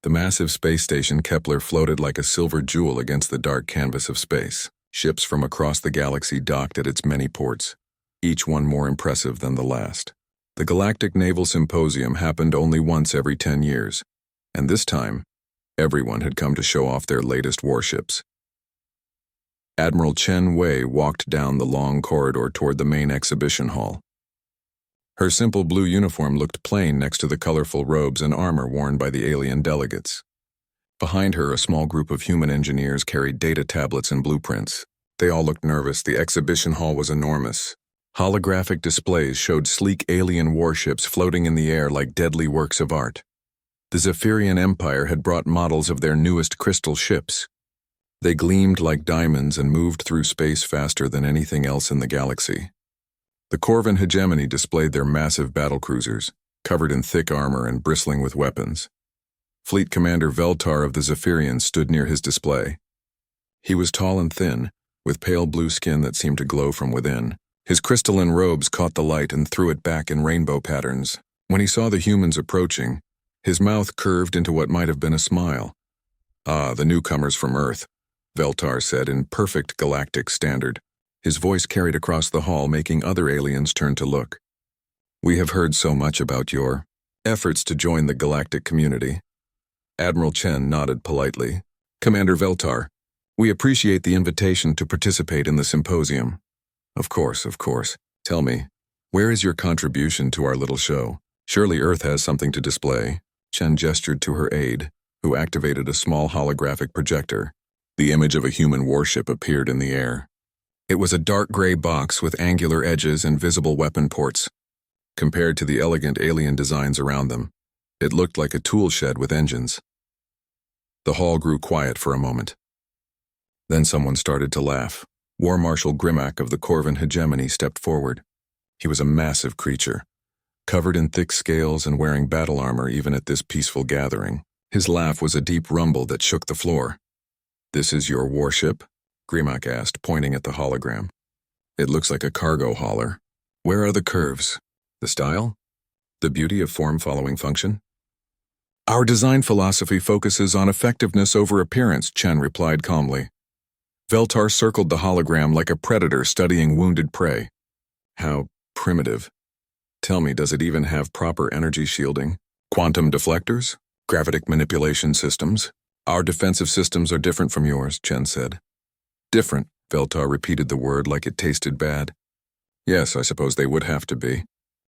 The massive space station Kepler floated like a silver jewel against the dark canvas of space. Ships from across the galaxy docked at its many ports, each one more impressive than the last. The Galactic Naval Symposium happened only once every 10 years, and this time, everyone had come to show off their latest warships. Admiral Chen Wei walked down the long corridor toward the main exhibition hall. Her simple blue uniform looked plain next to the colorful robes and armor worn by the alien delegates. Behind her, a small group of human engineers carried data tablets and blueprints. They all looked nervous. The exhibition hall was enormous. Holographic displays showed sleek alien warships floating in the air like deadly works of art. The Zephyrian Empire had brought models of their newest crystal ships. They gleamed like diamonds and moved through space faster than anything else in the galaxy. The Corvin hegemony displayed their massive battlecruisers, covered in thick armor and bristling with weapons. Fleet Commander Veltar of the Zephyrians stood near his display. He was tall and thin, with pale blue skin that seemed to glow from within. His crystalline robes caught the light and threw it back in rainbow patterns. When he saw the humans approaching, his mouth curved into what might have been a smile. "Ah, the newcomers from Earth," Veltar said in perfect galactic standard. His voice carried across the hall, making other aliens turn to look. "We have heard so much about your efforts to join the galactic community." Admiral Chen nodded politely. "Commander Veltar, we appreciate the invitation to participate in the symposium." Of course. Tell me, where is your contribution to our little show? Surely Earth has something to display." Chen gestured to her aide, who activated a small holographic projector. The image of a human warship appeared in the air. It was a dark gray box with angular edges and visible weapon ports. Compared to the elegant alien designs around them, it looked like a tool shed with engines. The hall grew quiet for a moment. Then someone started to laugh. War Marshal Grimac of the Corvin hegemony stepped forward. He was a massive creature, covered in thick scales and wearing battle armor even at this peaceful gathering. His laugh was a deep rumble that shook the floor. "This is your warship?" Grimac asked, pointing at the hologram. "It looks like a cargo hauler. Where are the curves? The style? The beauty of form following function?" "Our design philosophy focuses on effectiveness over appearance," Chen replied calmly. Veltar circled the hologram like a predator studying wounded prey. "How primitive. Tell me, does it even have proper energy shielding? Quantum deflectors? Gravitic manipulation systems? Our defensive systems are different from yours," Chen said. "Different," Veltar repeated the word like it tasted bad. "Yes, I suppose they would have to be.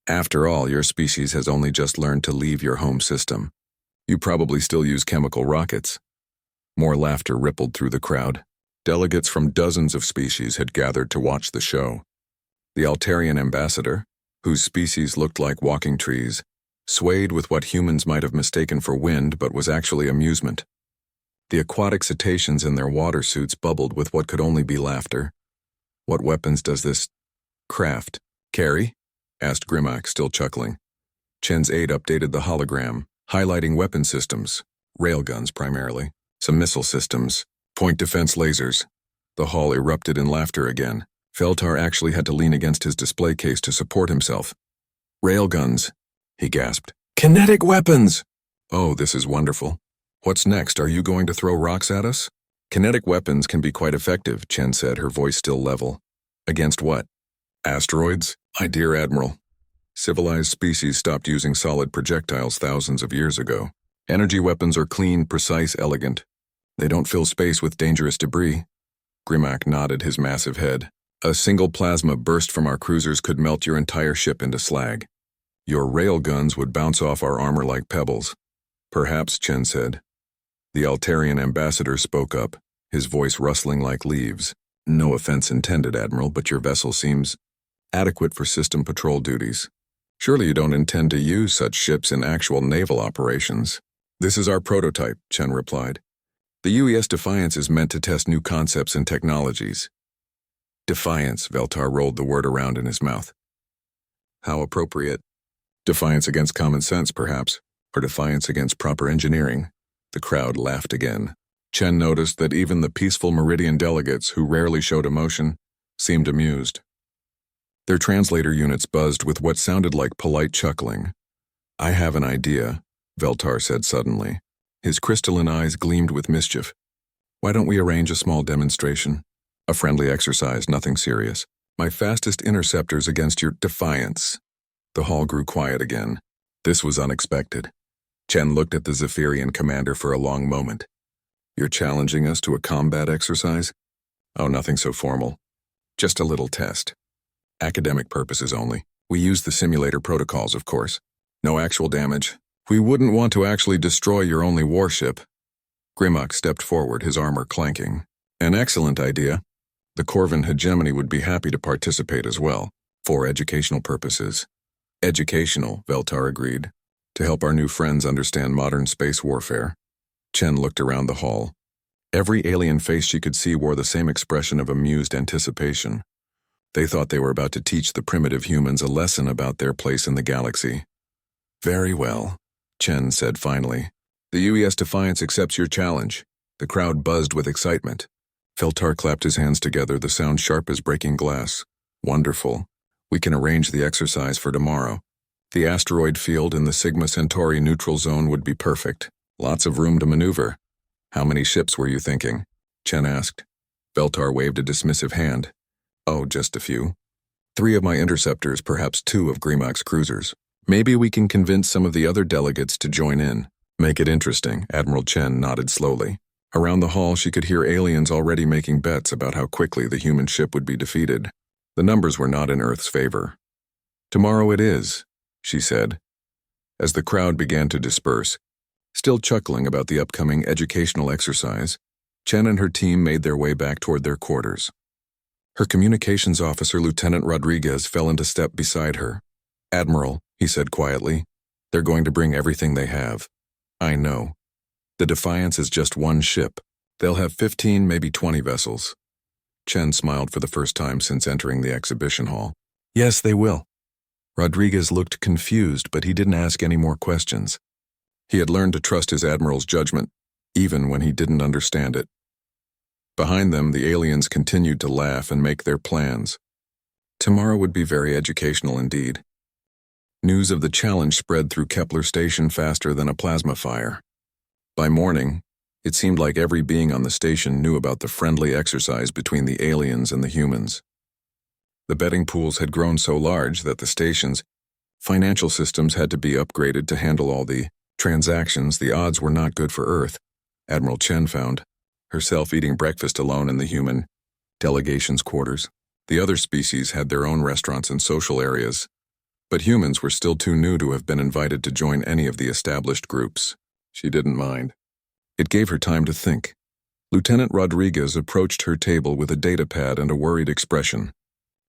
After all, your species has only just learned to leave your home system. You probably still use chemical rockets." More laughter rippled through the crowd. Delegates from dozens of species had gathered to watch the show. The Altarian ambassador, whose species looked like walking trees, swayed with what humans might have mistaken for wind but was actually amusement. The aquatic cetaceans in their water suits bubbled with what could only be laughter. "What weapons does this craft carry?" asked Grimac, still chuckling. Chen's aide updated the hologram, highlighting weapon systems, railguns primarily, some missile systems, point defense lasers. The hall erupted in laughter again. Veltar actually had to lean against his display case to support himself. "Railguns," he gasped. "Kinetic weapons! Oh, this is wonderful. What's next? Are you going to throw rocks at us?" "Kinetic weapons can be quite effective," Chen said, her voice still level. "Against what? Asteroids? My dear Admiral, civilized species stopped using solid projectiles thousands of years ago. Energy weapons are clean, precise, elegant. They don't fill space with dangerous debris." Grimac nodded his massive head. "A single plasma burst from our cruisers could melt your entire ship into slag. Your railguns would bounce off our armor like pebbles." "Perhaps," Chen said. The Altarian ambassador spoke up, his voice rustling like leaves. "No offense intended, Admiral, but your vessel seems adequate for system patrol duties. Surely you don't intend to use such ships in actual naval operations." "This is our prototype," Chen replied. "The UES Defiance is meant to test new concepts and technologies." "Defiance," Veltar rolled the word around in his mouth. "How appropriate. Defiance against common sense, perhaps, or defiance against proper engineering." The crowd laughed again. Chen noticed that even the peaceful Meridian delegates, who rarely showed emotion, seemed amused. Their translator units buzzed with what sounded like polite chuckling. "I have an idea," Veltar said suddenly. His crystalline eyes gleamed with mischief. Why don't we arrange a small demonstration? A friendly exercise, nothing serious. My fastest interceptors against your defiance. The hall grew quiet again. This was unexpected. Chen looked at the Zephyrian commander for a long moment. You're challenging us to a combat exercise? Oh, nothing so formal. Just a little test. Academic purposes only. We use the simulator protocols, of course. No actual damage. We wouldn't want to actually destroy your only warship. Grimlock stepped forward, his armor clanking. An excellent idea. The Corvin hegemony would be happy to participate as well, for educational purposes. Educational, Veltar agreed, to help our new friends understand modern space warfare. Chen looked around the hall. Every alien face she could see wore the same expression of amused anticipation. They thought they were about to teach the primitive humans a lesson about their place in the galaxy. Very well, Chen said finally. The UES Defiance accepts your challenge. The crowd buzzed with excitement. Feltar clapped his hands together, the sound sharp as breaking glass. Wonderful. We can arrange the exercise for tomorrow. The asteroid field in the Sigma Centauri neutral zone would be perfect. Lots of room to maneuver. How many ships were you thinking? Chen asked. Veltar waved a dismissive hand. Oh, just a few. 3 of my interceptors, perhaps 2 of Grimlock's cruisers. Maybe we can convince some of the other delegates to join in. Make it interesting, Admiral Chen nodded slowly. Around the hall, she could hear aliens already making bets about how quickly the human ship would be defeated. The numbers were not in Earth's favor. Tomorrow it is, she said. As the crowd began to disperse, still chuckling about the upcoming educational exercise, Chen and her team made their way back toward their quarters. Her communications officer, Lieutenant Rodriguez, fell into step beside her. Admiral, he said quietly, they're going to bring everything they have. I know. The Defiance is just 1 ship. They'll have 15, maybe 20 vessels. Chen smiled for the first time since entering the exhibition hall. Yes, they will. Rodriguez looked confused, but he didn't ask any more questions. He had learned to trust his admiral's judgment, even when he didn't understand it. Behind them, the aliens continued to laugh and make their plans. Tomorrow would be very educational indeed. News of the challenge spread through Kepler Station faster than a plasma fire. By morning, it seemed like every being on the station knew about the friendly exercise between the aliens and the humans. The betting pools had grown so large that the station's financial systems had to be upgraded to handle all the transactions. The odds were not good for Earth, Admiral Chen found, herself eating breakfast alone in the human delegation's quarters. The other species had their own restaurants and social areas, but humans were still too new to have been invited to join any of the established groups. She didn't mind. It gave her time to think. Lieutenant Rodriguez approached her table with a datapad and a worried expression.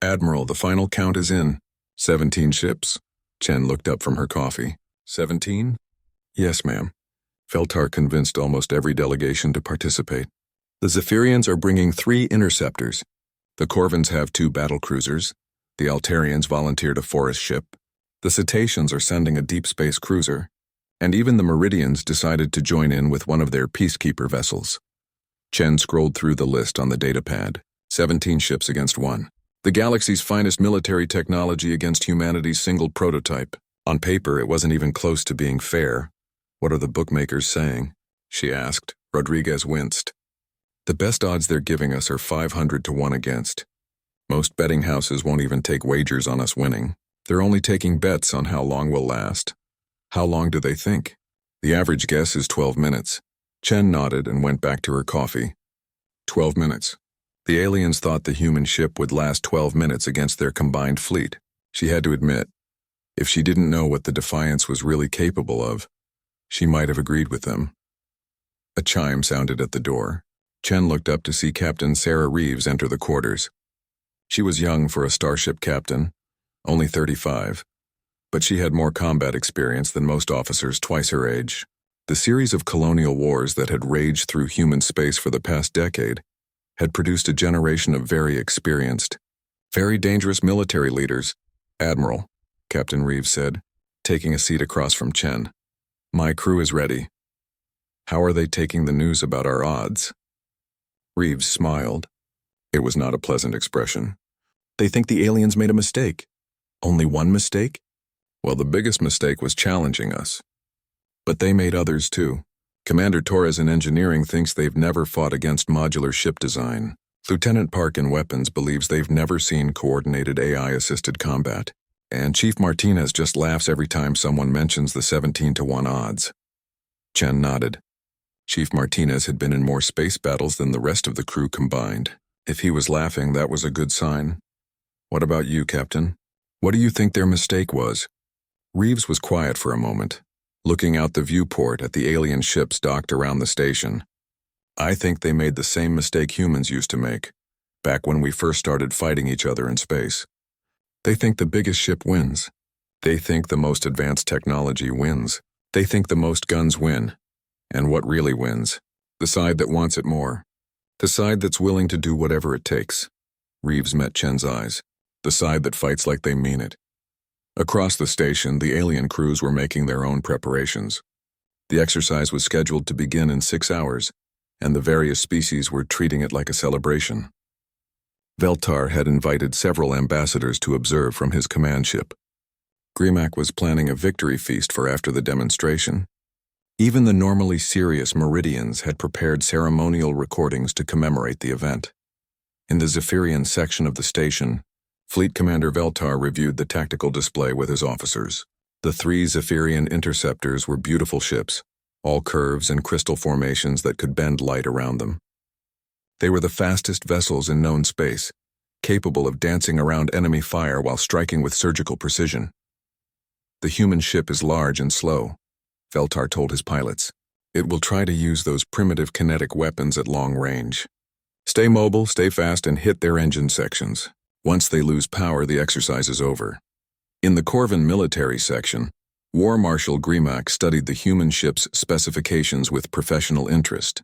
Admiral, the final count is in. 17 ships? Chen looked up from her coffee. 17? Yes, ma'am. Feltar convinced almost every delegation to participate. The Zephyrians are bringing 3 interceptors. The Corvins have 2 battlecruisers. The Altarians volunteered a forest ship. The Cetaceans are sending a deep space cruiser. And even the Meridians decided to join in with one of their peacekeeper vessels. Chen scrolled through the list on the datapad. 17 ships against 1. The galaxy's finest military technology against humanity's single prototype. On paper, it wasn't even close to being fair. What are the bookmakers saying? She asked. Rodriguez winced. The best odds they're giving us are 500 to 1 against. Most betting houses won't even take wagers on us winning. They're only taking bets on how long we'll last. How long do they think? The average guess is 12 minutes. Chen nodded and went back to her coffee. 12 minutes. The aliens thought the human ship would last 12 minutes against their combined fleet. She had to admit, if she didn't know what the Defiance was really capable of, she might have agreed with them. A chime sounded at the door. Chen looked up to see Captain Sarah Reeves enter the quarters. She was young for a starship captain, only 35. But she had more combat experience than most officers twice her age. The series of colonial wars that had raged through human space for the past decade had produced a generation of very experienced, very dangerous military leaders. Admiral, Captain Reeves said, taking a seat across from Chen. My crew is ready. How are they taking the news about our odds? Reeves smiled. It was not a pleasant expression. They think the aliens made a mistake. Only one mistake? Well, the biggest mistake was challenging us. But they made others too. Commander Torres in engineering thinks they've never fought against modular ship design. Lieutenant Park in weapons believes they've never seen coordinated AI-assisted combat. And Chief Martinez just laughs every time someone mentions the 17-to-1 odds. Chen nodded. Chief Martinez had been in more space battles than the rest of the crew combined. If he was laughing, that was a good sign. What about you, Captain? What do you think their mistake was? Reeves was quiet for a moment, looking out the viewport at the alien ships docked around the station. I think they made the same mistake humans used to make, back when we first started fighting each other in space. They think the biggest ship wins. They think the most advanced technology wins. They think the most guns win. And what really wins? The side that wants it more. The side that's willing to do whatever it takes. Reeves met Chen's eyes. The side that fights like they mean it. Across the station, the alien crews were making their own preparations. The exercise was scheduled to begin in 6 hours, and the various species were treating it like a celebration. Veltar had invited several ambassadors to observe from his command ship. Grimac was planning a victory feast for after the demonstration. Even the normally serious Meridians had prepared ceremonial recordings to commemorate the event. In the Zephyrian section of the station, Fleet Commander Veltar reviewed the tactical display with his officers. The 3 Zephyrian interceptors were beautiful ships, all curves and crystal formations that could bend light around them. They were the fastest vessels in known space, capable of dancing around enemy fire while striking with surgical precision. The human ship is large and slow, Veltar told his pilots. It will try to use those primitive kinetic weapons at long range. Stay mobile, stay fast, and hit their engine sections. Once they lose power, the exercise is over. In the Corvin military section, War Marshal Grimac studied the human ship's specifications with professional interest.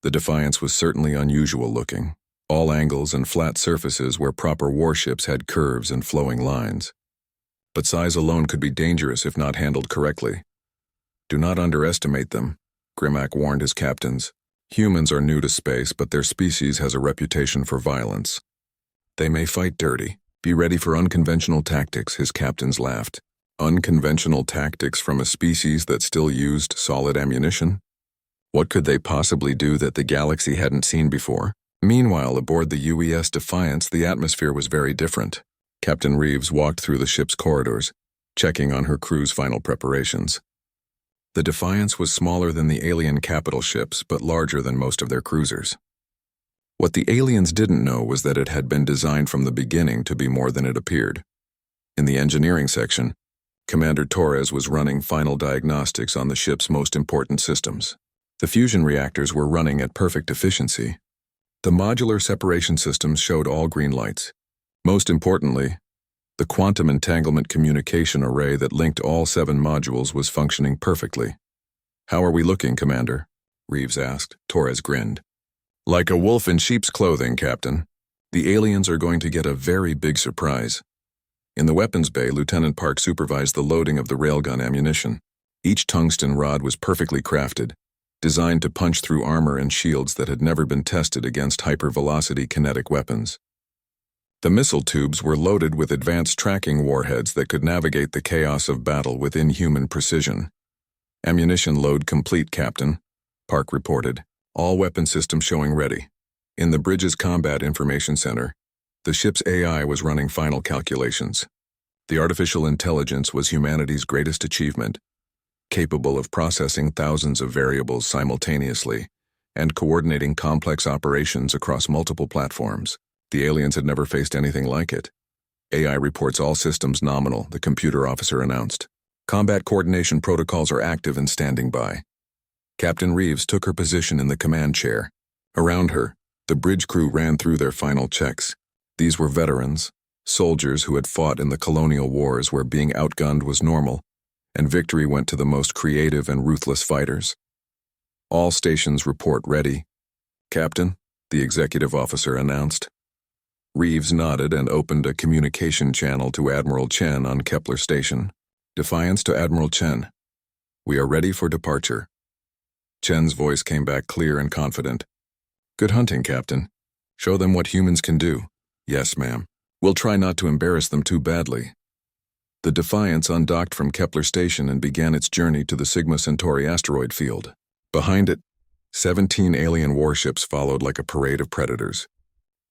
The Defiance was certainly unusual looking. All angles and flat surfaces where proper warships had curves and flowing lines. But size alone could be dangerous if not handled correctly. Do not underestimate them, Grimac warned his captains. Humans are new to space, but their species has a reputation for violence. They may fight dirty. Be ready for unconventional tactics, his captains laughed. Unconventional tactics from a species that still used solid ammunition? What could they possibly do that the galaxy hadn't seen before? Meanwhile, aboard the UES Defiance, the atmosphere was very different. Captain Reeves walked through the ship's corridors, checking on her crew's final preparations. The Defiance was smaller than the alien capital ships, but larger than most of their cruisers. What the aliens didn't know was that it had been designed from the beginning to be more than it appeared. In the engineering section, Commander Torres was running final diagnostics on the ship's most important systems. The fusion reactors were running at perfect efficiency. The modular separation systems showed all green lights. Most importantly, the quantum entanglement communication array that linked all 7 modules was functioning perfectly. How are we looking, Commander? Reeves asked. Torres grinned. Like a wolf in sheep's clothing, Captain. The aliens are going to get a very big surprise. In the weapons bay, Lieutenant Park supervised the loading of the railgun ammunition. Each tungsten rod was perfectly crafted, designed to punch through armor and shields that had never been tested against hypervelocity kinetic weapons. The missile tubes were loaded with advanced tracking warheads that could navigate the chaos of battle with inhuman precision. Ammunition load complete, Captain, Park reported. All weapon systems showing ready. In the bridge's combat information center, the ship's AI was running final calculations. The artificial intelligence was humanity's greatest achievement, capable of processing thousands of variables simultaneously and coordinating complex operations across multiple platforms. The aliens had never faced anything like it. AI reports all systems nominal, the computer officer announced. Combat coordination protocols are active and standing by. Captain Reeves took her position in the command chair. Around her, the bridge crew ran through their final checks. These were veterans, soldiers who had fought in the colonial wars where being outgunned was normal, and victory went to the most creative and ruthless fighters. All stations report ready. Captain, the executive officer announced. Reeves nodded and opened a communication channel to Admiral Chen on Kepler Station. Defiance to Admiral Chen. We are ready for departure. Chen's voice came back clear and confident. Good hunting, Captain. Show them what humans can do. Yes, ma'am. We'll try not to embarrass them too badly. The Defiance undocked from Kepler Station and began its journey to the Sigma Centauri asteroid field. Behind it, 17 alien warships followed like a parade of predators.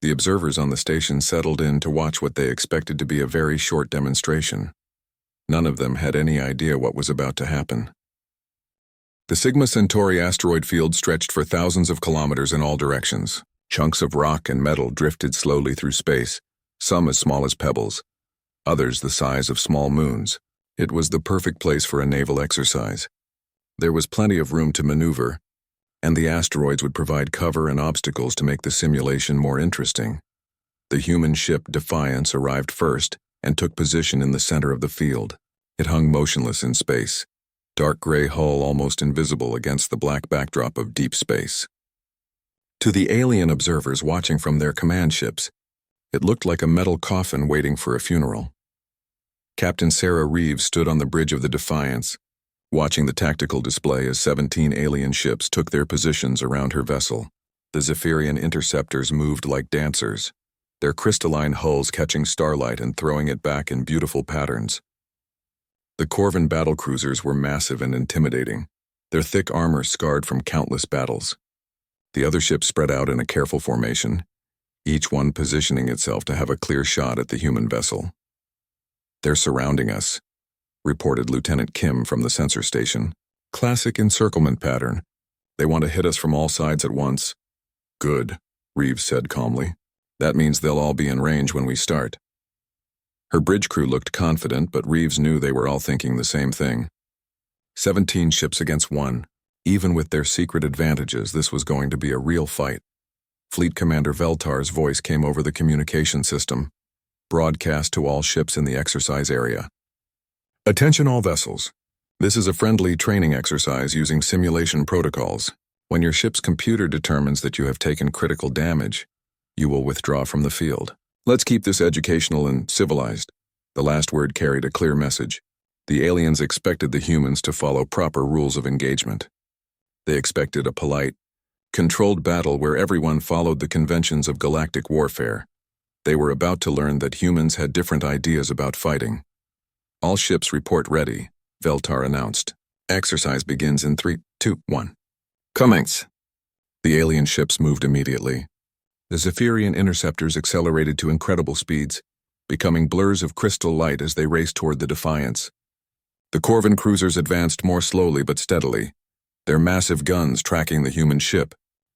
The observers on the station settled in to watch what they expected to be a very short demonstration. None of them had any idea what was about to happen. The Sigma Centauri asteroid field stretched for thousands of kilometers in all directions. Chunks of rock and metal drifted slowly through space, some as small as pebbles, others the size of small moons. It was the perfect place for a naval exercise. There was plenty of room to maneuver, and the asteroids would provide cover and obstacles to make the simulation more interesting. The human ship Defiance arrived first and took position in the center of the field. It hung motionless in space, dark gray hull almost invisible against the black backdrop of deep space. To the alien observers watching from their command ships, it looked like a metal coffin waiting for a funeral. Captain Sarah Reeves stood on the bridge of the Defiance, watching the tactical display as 17 alien ships took their positions around her vessel. The Zephyrian interceptors moved like dancers, their crystalline hulls catching starlight and throwing it back in beautiful patterns. The Corvin battlecruisers were massive and intimidating, their thick armor scarred from countless battles. The other ships spread out in a careful formation, each one positioning itself to have a clear shot at the human vessel. "They're surrounding us," reported Lieutenant Kim from the sensor station. "Classic encirclement pattern. They want to hit us from all sides at once." "Good," Reeves said calmly. "That means they'll all be in range when we start." Her bridge crew looked confident, but Reeves knew they were all thinking the same thing. 17 ships against one. Even with their secret advantages, this was going to be a real fight. Fleet Commander Veltar's voice came over the communication system, broadcast to all ships in the exercise area. "Attention all vessels. This is a friendly training exercise using simulation protocols. When your ship's computer determines that you have taken critical damage, you will withdraw from the field. Let's keep this educational and civilized." The last word carried a clear message. The aliens expected the humans to follow proper rules of engagement. They expected a polite, controlled battle where everyone followed the conventions of galactic warfare. They were about to learn that humans had different ideas about fighting. "All ships report ready," Veltar announced. "Exercise begins in 3, 2, 1. Commence." The alien ships moved immediately. The Zephyrian interceptors accelerated to incredible speeds, becoming blurs of crystal light as they raced toward the Defiance. The Corvin cruisers advanced more slowly but steadily, their massive guns tracking the human ship.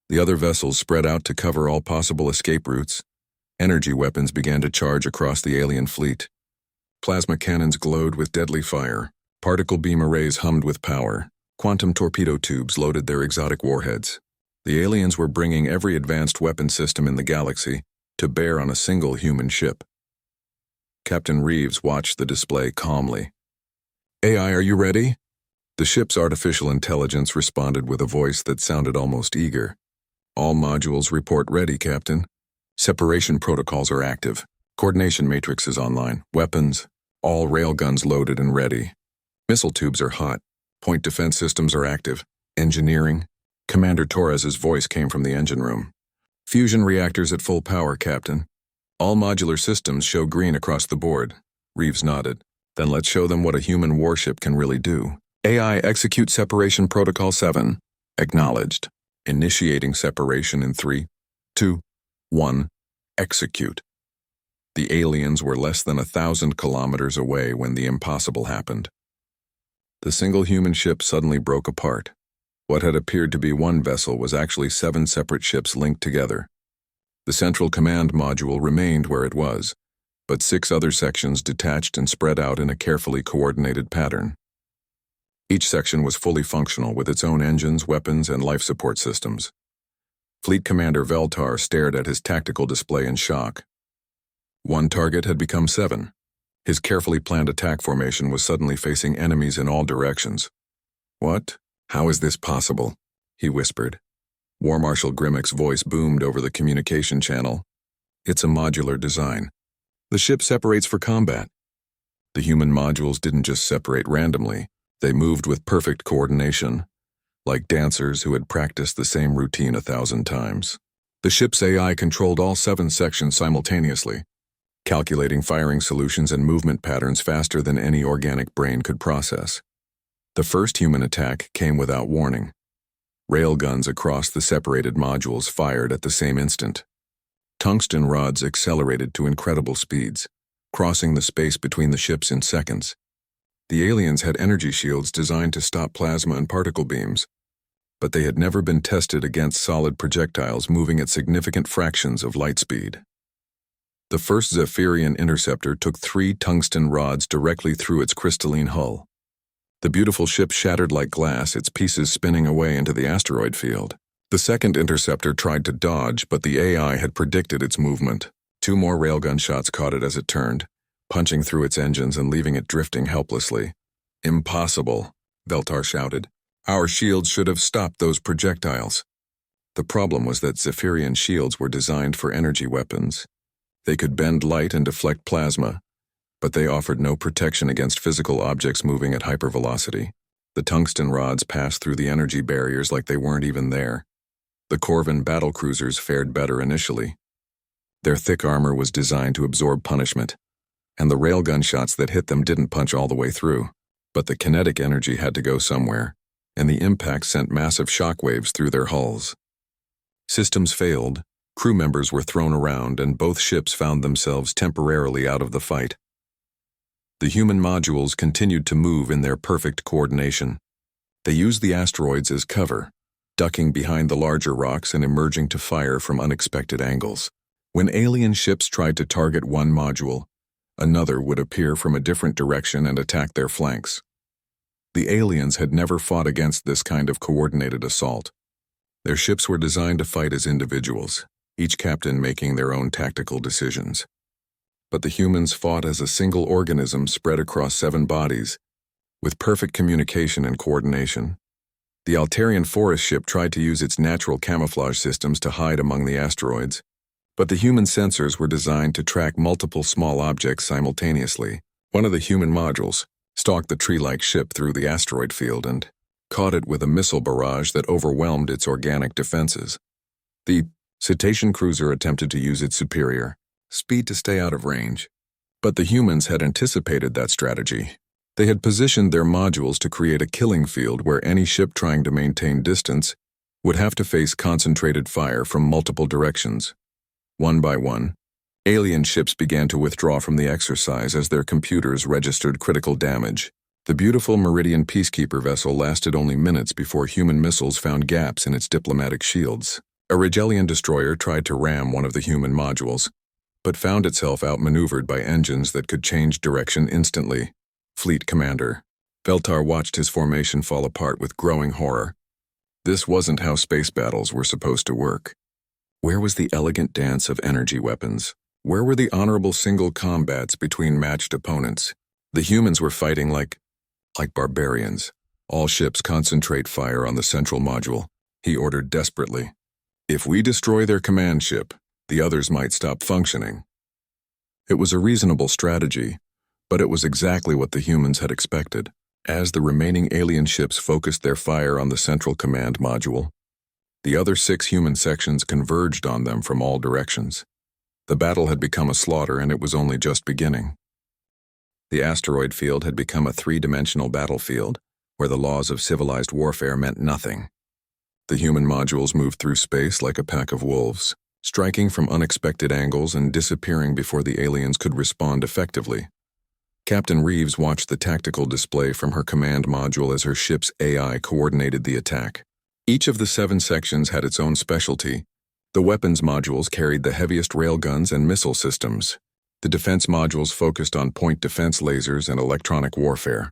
The other vessels spread out to cover all possible escape routes. Energy weapons began to charge across the alien fleet. Plasma cannons glowed with deadly fire. Particle beam arrays hummed with power. Quantum torpedo tubes loaded their exotic warheads. The aliens were bringing every advanced weapon system in the galaxy to bear on a single human ship. Captain Reeves watched the display calmly. "AI, are you ready?" The ship's artificial intelligence responded with a voice that sounded almost eager. "All modules report ready, Captain. Separation protocols are active. Coordination matrix is online. Weapons, all railguns loaded and ready. Missile tubes are hot. Point defense systems are active. Engineering." Commander Torres's voice came from the engine room. "Fusion reactors at full power, Captain. All modular systems show green across the board." Reeves nodded. "Then let's show them what a human warship can really do. AI, execute separation protocol 7. Acknowledged. Initiating separation in 3, 2, 1. Execute." The aliens were less than 1,000 kilometers away when the impossible happened. The single human ship suddenly broke apart. What had appeared to be one vessel was actually 7 separate ships linked together. The central command module remained where it was, but 6 other sections detached and spread out in a carefully coordinated pattern. Each section was fully functional with its own engines, weapons, and life support systems. Fleet Commander Veltar stared at his tactical display in shock. One target had become 7. His carefully planned attack formation was suddenly facing enemies in all directions. "What? How is this possible?" he whispered. War Marshal Grimmick's voice boomed over the communication channel. "It's a modular design. The ship separates for combat." The human modules didn't just separate randomly. They moved with perfect coordination, like dancers who had practiced the same routine 1,000 times. The ship's AI controlled all 7 sections simultaneously, calculating firing solutions and movement patterns faster than any organic brain could process. The first human attack came without warning. Railguns across the separated modules fired at the same instant. Tungsten rods accelerated to incredible speeds, crossing the space between the ships in seconds. The aliens had energy shields designed to stop plasma and particle beams, but they had never been tested against solid projectiles moving at significant fractions of light speed. The first Zephyrian interceptor took 3 tungsten rods directly through its crystalline hull. The beautiful ship shattered like glass, its pieces spinning away into the asteroid field. The second interceptor tried to dodge, but the AI had predicted its movement. 2 more railgun shots caught it as it turned, punching through its engines and leaving it drifting helplessly. "Impossible," Veltar shouted. "Our shields should have stopped those projectiles." The problem was that Zephyrian shields were designed for energy weapons. They could bend light and deflect plasma, but they offered no protection against physical objects moving at hypervelocity. The tungsten rods passed through the energy barriers like they weren't even there. The Corvin battlecruisers fared better initially. Their thick armor was designed to absorb punishment, and the railgun shots that hit them didn't punch all the way through. But the kinetic energy had to go somewhere, and the impact sent massive shockwaves through their hulls. Systems failed, crew members were thrown around, and both ships found themselves temporarily out of the fight. The human modules continued to move in their perfect coordination. They used the asteroids as cover, ducking behind the larger rocks and emerging to fire from unexpected angles. When alien ships tried to target one module, another would appear from a different direction and attack their flanks. The aliens had never fought against this kind of coordinated assault. Their ships were designed to fight as individuals, each captain making their own tactical decisions. But the humans fought as a single organism spread across 7 bodies, with perfect communication and coordination. The Altarian forest ship tried to use its natural camouflage systems to hide among the asteroids, but the human sensors were designed to track multiple small objects simultaneously. One of the human modules stalked the tree-like ship through the asteroid field and caught it with a missile barrage that overwhelmed its organic defenses. The Cetacean cruiser attempted to use its superior speed to stay out of range, but the humans had anticipated that strategy. They had positioned their modules to create a killing field where any ship trying to maintain distance would have to face concentrated fire from multiple directions. One by one, alien ships began to withdraw from the exercise as their computers registered critical damage. The beautiful Meridian Peacekeeper vessel lasted only minutes before human missiles found gaps in its diplomatic shields. A Rigelian destroyer tried to ram one of the human modules, but found itself outmaneuvered by engines that could change direction instantly. Fleet Commander Veltar watched his formation fall apart with growing horror. This wasn't how space battles were supposed to work. Where was the elegant dance of energy weapons? Where were the honorable single combats between matched opponents? The humans were fighting like barbarians. "All ships concentrate fire on the central module," he ordered desperately. "If we destroy their command ship, the others might stop functioning." It was a reasonable strategy, but it was exactly what the humans had expected. As the remaining alien ships focused their fire on the central command module, the other 6 human sections converged on them from all directions. The battle had become a slaughter, and it was only just beginning. The asteroid field had become a 3-dimensional battlefield, where the laws of civilized warfare meant nothing. The human modules moved through space like a pack of wolves, striking from unexpected angles and disappearing before the aliens could respond effectively. Captain Reeves watched the tactical display from her command module as her ship's AI coordinated the attack. Each of the 7 sections had its own specialty. The weapons modules carried the heaviest railguns and missile systems. The defense modules focused on point defense lasers and electronic warfare.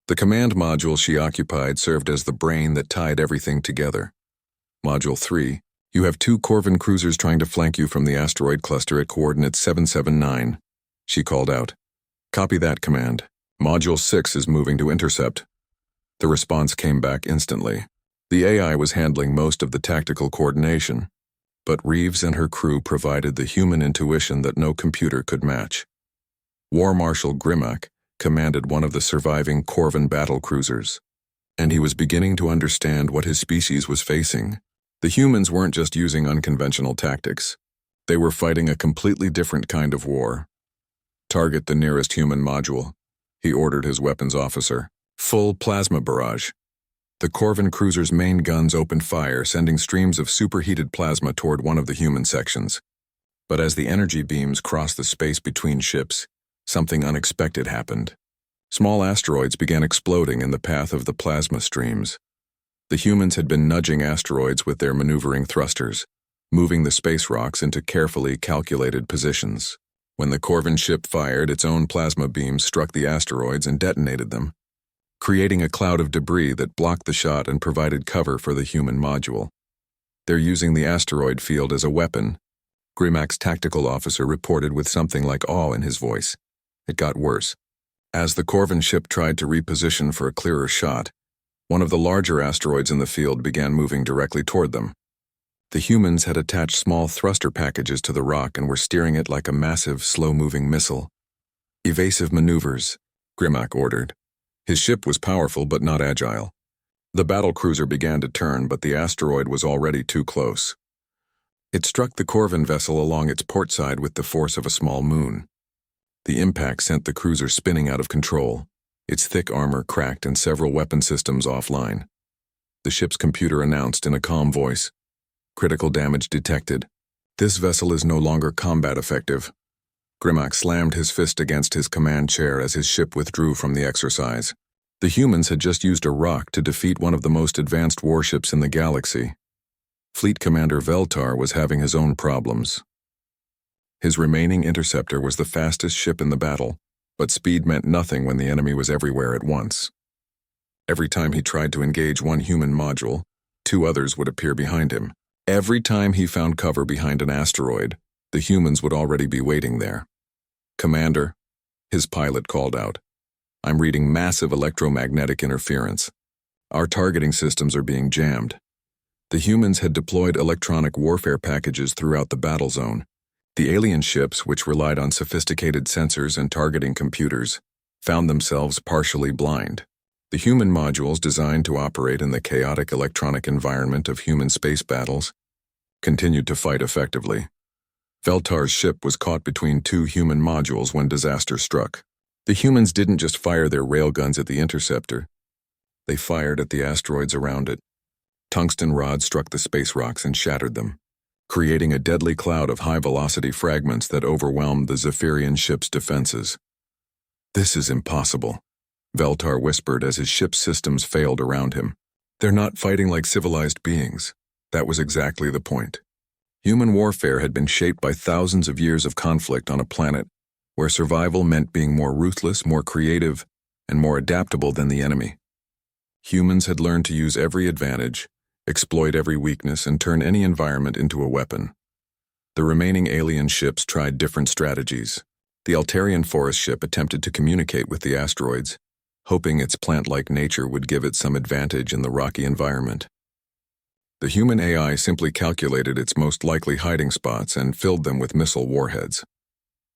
The command module she occupied served as the brain that tied everything together. Module 3, you have 2 Corvin cruisers trying to flank you from the asteroid cluster at coordinates 779, she called out. Copy that, command. Module 6 is moving to intercept. The response came back instantly. The AI was handling most of the tactical coordination, but Reeves and her crew provided the human intuition that no computer could match. War Marshal Grimmack commanded one of the surviving Corvin battle cruisers, and he was beginning to understand what his species was facing. The humans weren't just using unconventional tactics. They were fighting a completely different kind of war. Target the nearest human module, he ordered his weapons officer. Full plasma barrage. The Corvin cruiser's main guns opened fire, sending streams of superheated plasma toward one of the human sections. But as the energy beams crossed the space between ships, something unexpected happened. Small asteroids began exploding in the path of the plasma streams. The humans had been nudging asteroids with their maneuvering thrusters, moving the space rocks into carefully calculated positions. When the Corvin ship fired, its own plasma beams struck the asteroids and detonated them, creating a cloud of debris that blocked the shot and provided cover for the human module. They're using the asteroid field as a weapon, Grimac's tactical officer reported with something like awe in his voice. It got worse. As the Corvin ship tried to reposition for a clearer shot, one of the larger asteroids in the field began moving directly toward them. The humans had attached small thruster packages to the rock and were steering it like a massive, slow-moving missile. "Evasive maneuvers," Grimac ordered. His ship was powerful but not agile. The battle cruiser began to turn, but the asteroid was already too close. It struck the Corvin vessel along its port side with the force of a small moon. The impact sent the cruiser spinning out of control. Its thick armor cracked and several weapon systems offline. The ship's computer announced in a calm voice, "Critical damage detected. This vessel is no longer combat effective." Grimac slammed his fist against his command chair as his ship withdrew from the exercise. The humans had just used a rock to defeat one of the most advanced warships in the galaxy. Fleet Commander Veltar was having his own problems. His remaining interceptor was the fastest ship in the battle, but speed meant nothing when the enemy was everywhere at once. Every time he tried to engage one human module, two others would appear behind him. Every time he found cover behind an asteroid, the humans would already be waiting there. "Commander," his pilot called out, "I'm reading massive electromagnetic interference. Our targeting systems are being jammed." The humans had deployed electronic warfare packages throughout the battle zone. The alien ships, which relied on sophisticated sensors and targeting computers, found themselves partially blind. The human modules, designed to operate in the chaotic electronic environment of human space battles, continued to fight effectively. Veltar's ship was caught between two human modules when disaster struck. The humans didn't just fire their railguns at the interceptor. They fired at the asteroids around it. Tungsten rods struck the space rocks and shattered them, creating a deadly cloud of high-velocity fragments that overwhelmed the Zephyrian ship's defenses. "This is impossible," Veltar whispered as his ship's systems failed around him. "They're not fighting like civilized beings." That was exactly the point. Human warfare had been shaped by thousands of years of conflict on a planet where survival meant being more ruthless, more creative, and more adaptable than the enemy. Humans had learned to use every advantage, exploit every weakness, and turn any environment into a weapon. The remaining alien ships tried different strategies. The Altarian forest ship attempted to communicate with the asteroids, hoping its plant-like nature would give it some advantage in the rocky environment. The human AI simply calculated its most likely hiding spots and filled them with missile warheads.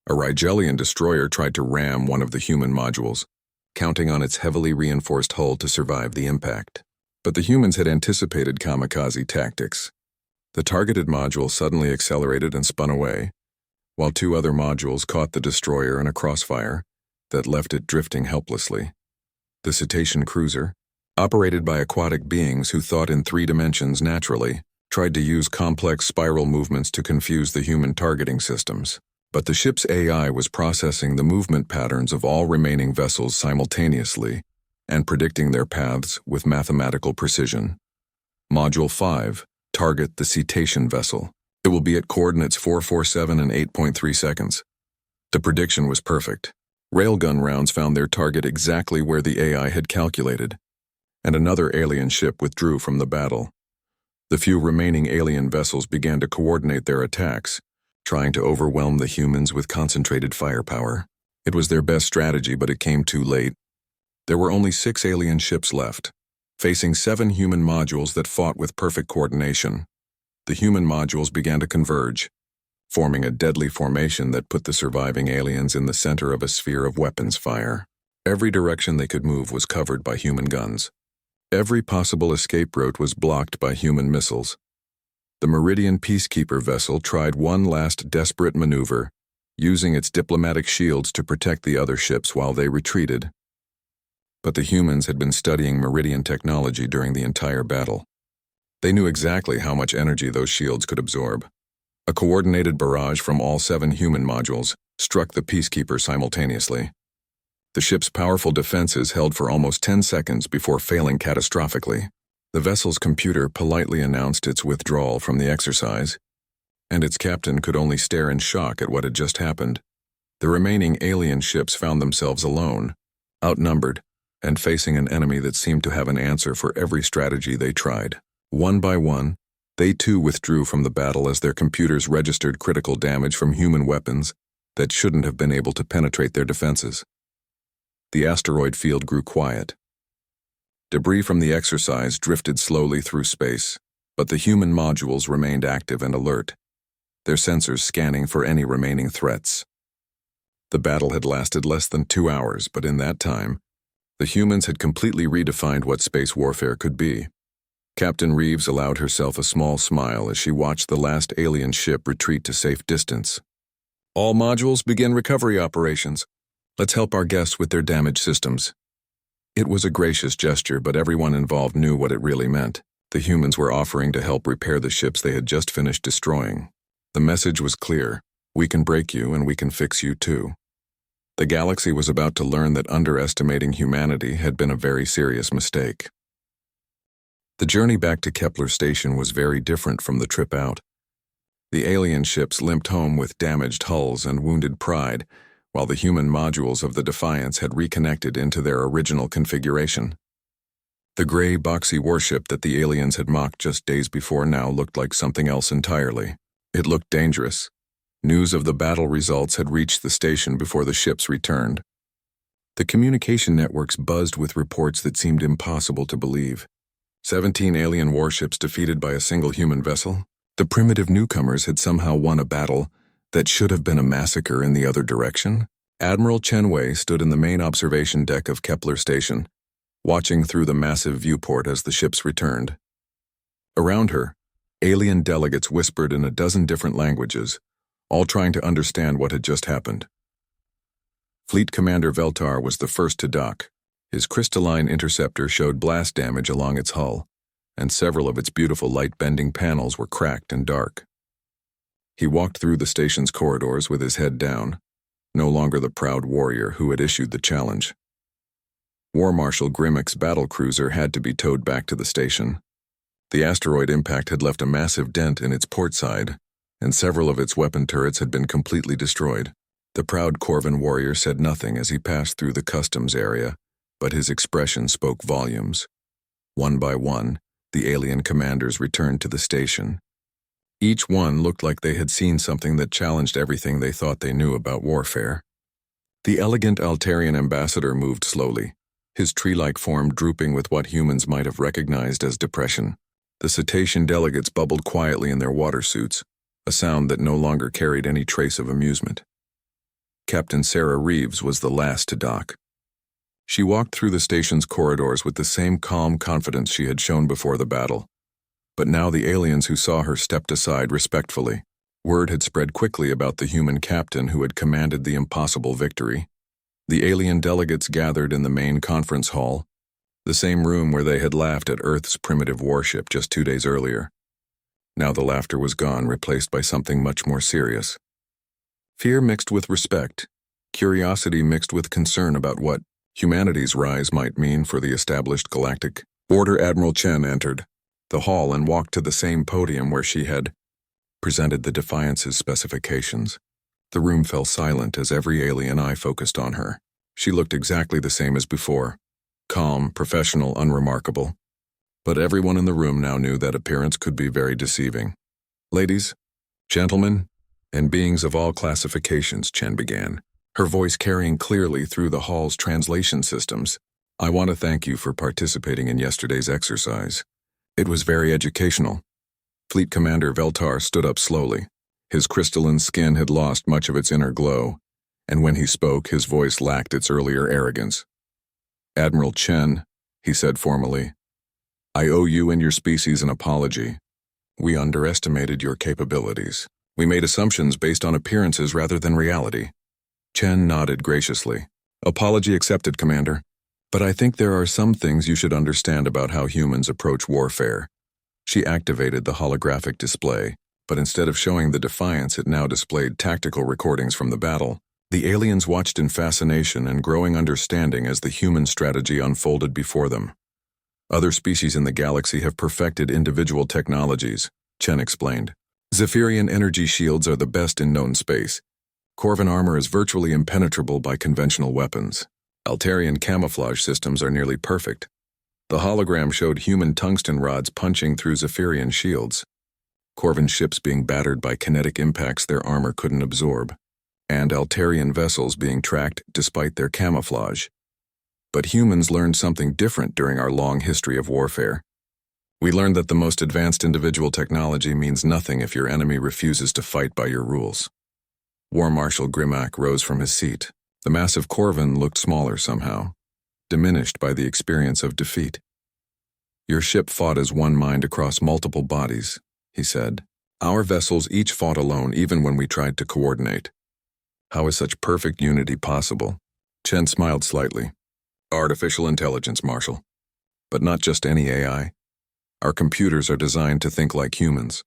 A Rigelian destroyer tried to ram one of the human modules, counting on its heavily reinforced hull to survive the impact. But the humans had anticipated kamikaze tactics. The targeted module suddenly accelerated and spun away, while two other modules caught the destroyer in a crossfire that left it drifting helplessly. The Cetacean cruiser, operated by aquatic beings who thought in 3 dimensions naturally, tried to use complex spiral movements to confuse the human targeting systems. But the ship's AI was processing the movement patterns of all remaining vessels simultaneously and predicting their paths with mathematical precision. Module 5, target the Cetacean vessel. It will be at coordinates 447 and 8.3 seconds. The prediction was perfect. Railgun rounds found their target exactly where the AI had calculated, and another alien ship withdrew from the battle. The few remaining alien vessels began to coordinate their attacks, trying to overwhelm the humans with concentrated firepower. It was their best strategy, but it came too late. There were only 6 alien ships left, facing 7 human modules that fought with perfect coordination. The human modules began to converge, forming a deadly formation that put the surviving aliens in the center of a sphere of weapons fire. Every direction they could move was covered by human guns. Every possible escape route was blocked by human missiles. The Meridian Peacekeeper vessel tried one last desperate maneuver, using its diplomatic shields to protect the other ships while they retreated. But the humans had been studying Meridian technology during the entire battle. They knew exactly how much energy those shields could absorb. A coordinated barrage from all 7 human modules struck the Peacekeeper simultaneously. The ship's powerful defenses held for almost 10 seconds before failing catastrophically. The vessel's computer politely announced its withdrawal from the exercise, and its captain could only stare in shock at what had just happened. The remaining alien ships found themselves alone, outnumbered, and facing an enemy that seemed to have an answer for every strategy they tried. One by one, they too withdrew from the battle as their computers registered critical damage from human weapons that shouldn't have been able to penetrate their defenses. The asteroid field grew quiet. Debris from the exercise drifted slowly through space, but the human modules remained active and alert, their sensors scanning for any remaining threats. The battle had lasted less than 2 hours, but in that time, the humans had completely redefined what space warfare could be. Captain Reeves allowed herself a small smile as she watched the last alien ship retreat to safe distance. All modules begin recovery operations. Let's help our guests with their damaged systems. It was a gracious gesture, but everyone involved knew what it really meant. The humans were offering to help repair the ships they had just finished destroying. The message was clear: we can break you and we can fix you too. The galaxy was about to learn that underestimating humanity had been a very serious mistake. The journey back to Kepler Station was very different from the trip out. The alien ships limped home with damaged hulls and wounded pride, while the human modules of the Defiance had reconnected into their original configuration. The gray, boxy warship that the aliens had mocked just days before now looked like something else entirely. It looked dangerous. News of the battle results had reached the station before the ships returned. The communication networks buzzed with reports that seemed impossible to believe. 17 alien warships defeated by a single human vessel. The primitive newcomers had somehow won a battle that should have been a massacre in the other direction. Admiral Chen Wei stood in the main observation deck of Kepler Station, watching through the massive viewport as the ships returned. Around her, alien delegates whispered in a dozen different languages, all trying to understand what had just happened. Fleet Commander Veltar was the first to dock. His crystalline interceptor showed blast damage along its hull, and several of its beautiful light-bending panels were cracked and dark. He walked through the station's corridors with his head down, no longer the proud warrior who had issued the challenge. War Marshal Grimmick's battlecruiser had to be towed back to the station. The asteroid impact had left a massive dent in its port side, and several of its weapon turrets had been completely destroyed. The proud Corvin warrior said nothing as he passed through the customs area, but his expression spoke volumes. One by one, the alien commanders returned to the station. Each one looked like they had seen something that challenged everything they thought they knew about warfare. The elegant Altarian ambassador moved slowly, his tree-like form drooping with what humans might have recognized as depression. The cetacean delegates bubbled quietly in their water suits, a sound that no longer carried any trace of amusement. Captain Sarah Reeves was the last to dock. She walked through the station's corridors with the same calm confidence she had shown before the battle. But now the aliens who saw her stepped aside respectfully. Word had spread quickly about the human captain who had commanded the impossible victory. The alien delegates gathered in the main conference hall, the same room where they had laughed at Earth's primitive warship just 2 days earlier. Now the laughter was gone, replaced by something much more serious. Fear mixed with respect, curiosity mixed with concern about what humanity's rise might mean for the established galactic order. Admiral Chen entered the hall and walked to the same podium where she had presented the Defiance's specifications. The room fell silent as every alien eye focused on her. She looked exactly the same as before, calm, professional, unremarkable. But everyone in the room now knew that appearance could be very deceiving. Ladies, gentlemen, and beings of all classifications, Chen began, her voice carrying clearly through the hall's translation systems. I want to thank you for participating in yesterday's exercise. It was very educational. Fleet Commander Veltar stood up slowly. His crystalline skin had lost much of its inner glow, and when he spoke, his voice lacked its earlier arrogance. Admiral Chen, he said formally, I owe you and your species an apology. We underestimated your capabilities. We made assumptions based on appearances rather than reality. Chen nodded graciously. Apology accepted, Commander. But I think there are some things you should understand about how humans approach warfare. She activated the holographic display, but instead of showing the defiance, it now displayed tactical recordings from the battle. The aliens watched in fascination and growing understanding as the human strategy unfolded before them. Other species in the galaxy have perfected individual technologies, Chen explained. Zephyrian energy shields are the best in known space. Corvan armor is virtually impenetrable by conventional weapons. Altarian camouflage systems are nearly perfect. The hologram showed human tungsten rods punching through Zephyrian shields. Corvan ships being battered by kinetic impacts their armor couldn't absorb, and Altarian vessels being tracked despite their camouflage. But humans learned something different during our long history of warfare. We learned that the most advanced individual technology means nothing if your enemy refuses to fight by your rules. War Marshal Grimac rose from his seat. The massive Corvan looked smaller somehow, diminished by the experience of defeat. Your ship fought as one mind across multiple bodies, he said. Our vessels each fought alone even when we tried to coordinate. How is such perfect unity possible? Chen smiled slightly. Artificial intelligence, Marshal. But not just any AI. Our computers are designed to think like humans,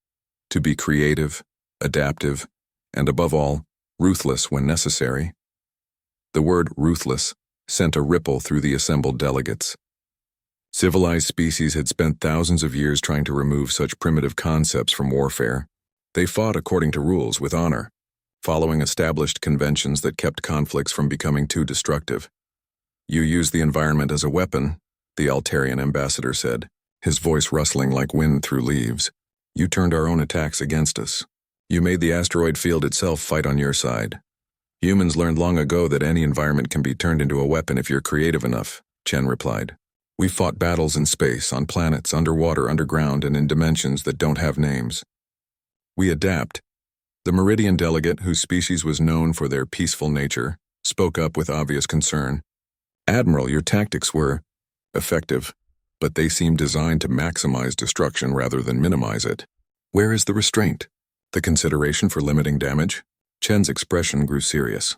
to be creative, adaptive, and above all, ruthless when necessary. The word ruthless sent a ripple through the assembled delegates. Civilized species had spent thousands of years trying to remove such primitive concepts from warfare. They fought according to rules with honor, following established conventions that kept conflicts from becoming too destructive. You use the environment as a weapon, the Altarian ambassador said, his voice rustling like wind through leaves. You turned our own attacks against us. You made the asteroid field itself fight on your side. Humans learned long ago that any environment can be turned into a weapon if you're creative enough, Chen replied. We fought battles in space, on planets, underwater, underground, and in dimensions that don't have names. We adapt. The Meridian delegate, whose species was known for their peaceful nature, spoke up with obvious concern. Admiral, your tactics were effective, but they seem designed to maximize destruction rather than minimize it. Where is the restraint? The consideration for limiting damage? Chen's expression grew serious.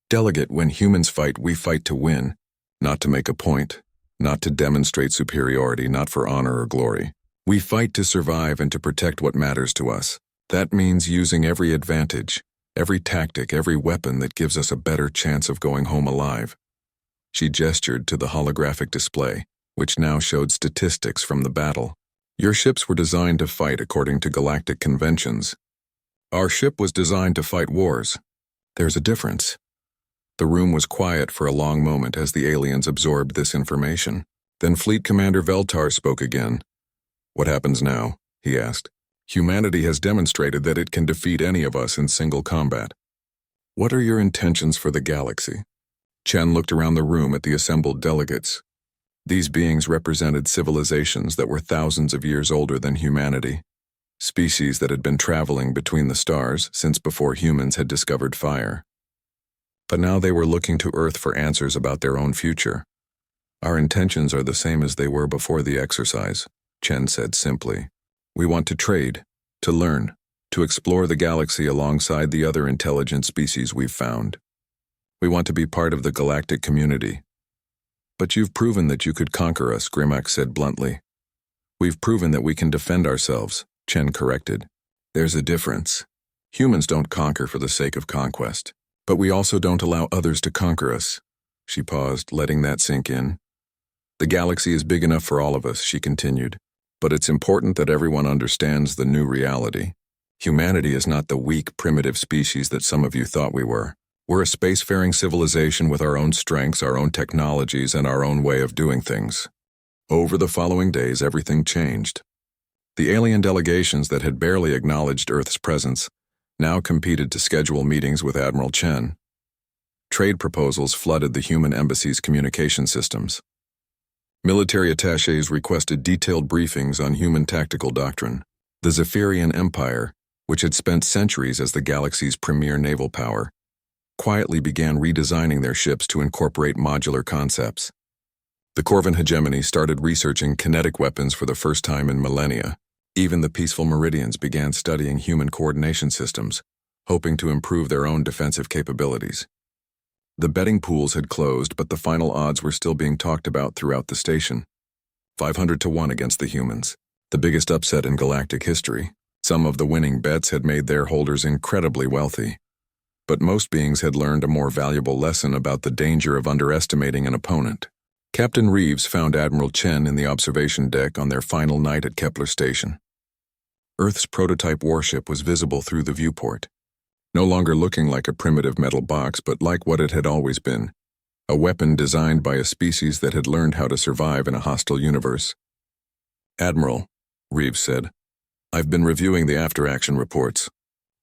Delegate, when humans fight, we fight to win, not to make a point, not to demonstrate superiority, not for honor or glory. We fight to survive and to protect what matters to us. That means using every advantage, every tactic, every weapon that gives us a better chance of going home alive. She gestured to the holographic display, which now showed statistics from the battle. Your ships were designed to fight according to galactic conventions. Our ship was designed to fight wars. There's a difference. The room was quiet for a long moment as the aliens absorbed this information. Then Fleet Commander Veltar spoke again. What happens now? He asked. Humanity has demonstrated that it can defeat any of us in single combat. What are your intentions for the galaxy? Chen looked around the room at the assembled delegates. These beings represented civilizations that were thousands of years older than humanity, species that had been traveling between the stars since before humans had discovered fire. But now they were looking to Earth for answers about their own future. Our intentions are the same as they were before the exercise, Chen said simply. We want to trade, to learn, to explore the galaxy alongside the other intelligent species we've found. We want to be part of the galactic community. But you've proven that you could conquer us, Grimac said bluntly. We've proven that we can defend ourselves, Chen corrected. There's a difference. Humans don't conquer for the sake of conquest, but we also don't allow others to conquer us. She paused, letting that sink in. The galaxy is big enough for all of us, she continued, but it's important that everyone understands the new reality. Humanity is not the weak, primitive species that some of you thought we were. We're a spacefaring civilization with our own strengths, our own technologies, and our own way of doing things. Over the following days, everything changed. The alien delegations that had barely acknowledged Earth's presence now competed to schedule meetings with Admiral Chen. Trade proposals flooded the human embassy's communication systems. Military attachés requested detailed briefings on human tactical doctrine. The Zephyrian Empire, which had spent centuries as the galaxy's premier naval power, quietly began redesigning their ships to incorporate modular concepts. The Corvan hegemony started researching kinetic weapons for the first time in millennia. Even the peaceful Meridians began studying human coordination systems, hoping to improve their own defensive capabilities. The betting pools had closed, but the final odds were still being talked about throughout the station. 500 to 1 against the humans, the biggest upset in galactic history. Some of the winning bets had made their holders incredibly wealthy. But most beings had learned a more valuable lesson about the danger of underestimating an opponent. Captain Reeves found Admiral Chen in the observation deck on their final night at Kepler Station. Earth's prototype warship was visible through the viewport, no longer looking like a primitive metal box, but like what it had always been, a weapon designed by a species that had learned how to survive in a hostile universe. "Admiral," Reeves said, "I've been reviewing the after-action reports.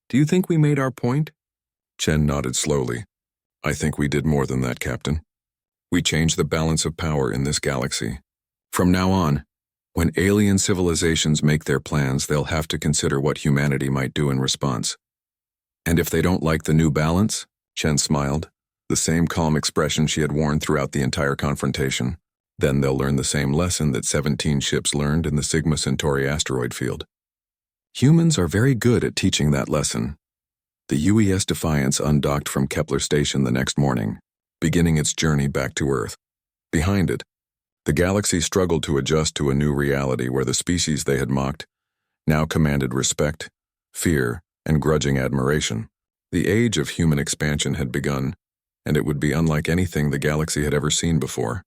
Do you think we made our point?" Chen nodded slowly. "I think we did more than that, Captain. We changed the balance of power in this galaxy. From now on, when alien civilizations make their plans, they'll have to consider what humanity might do in response. And if they don't like the new balance," Chen smiled, the same calm expression she had worn throughout the entire confrontation, "then they'll learn the same lesson that 17 ships learned in the Sigma Centauri asteroid field. Humans are very good at teaching that lesson." The UES Defiance undocked from Kepler Station the next morning, beginning its journey back to Earth. Behind it, the galaxy struggled to adjust to a new reality where the species they had mocked now commanded respect, fear, and grudging admiration. The age of human expansion had begun, and it would be unlike anything the galaxy had ever seen before.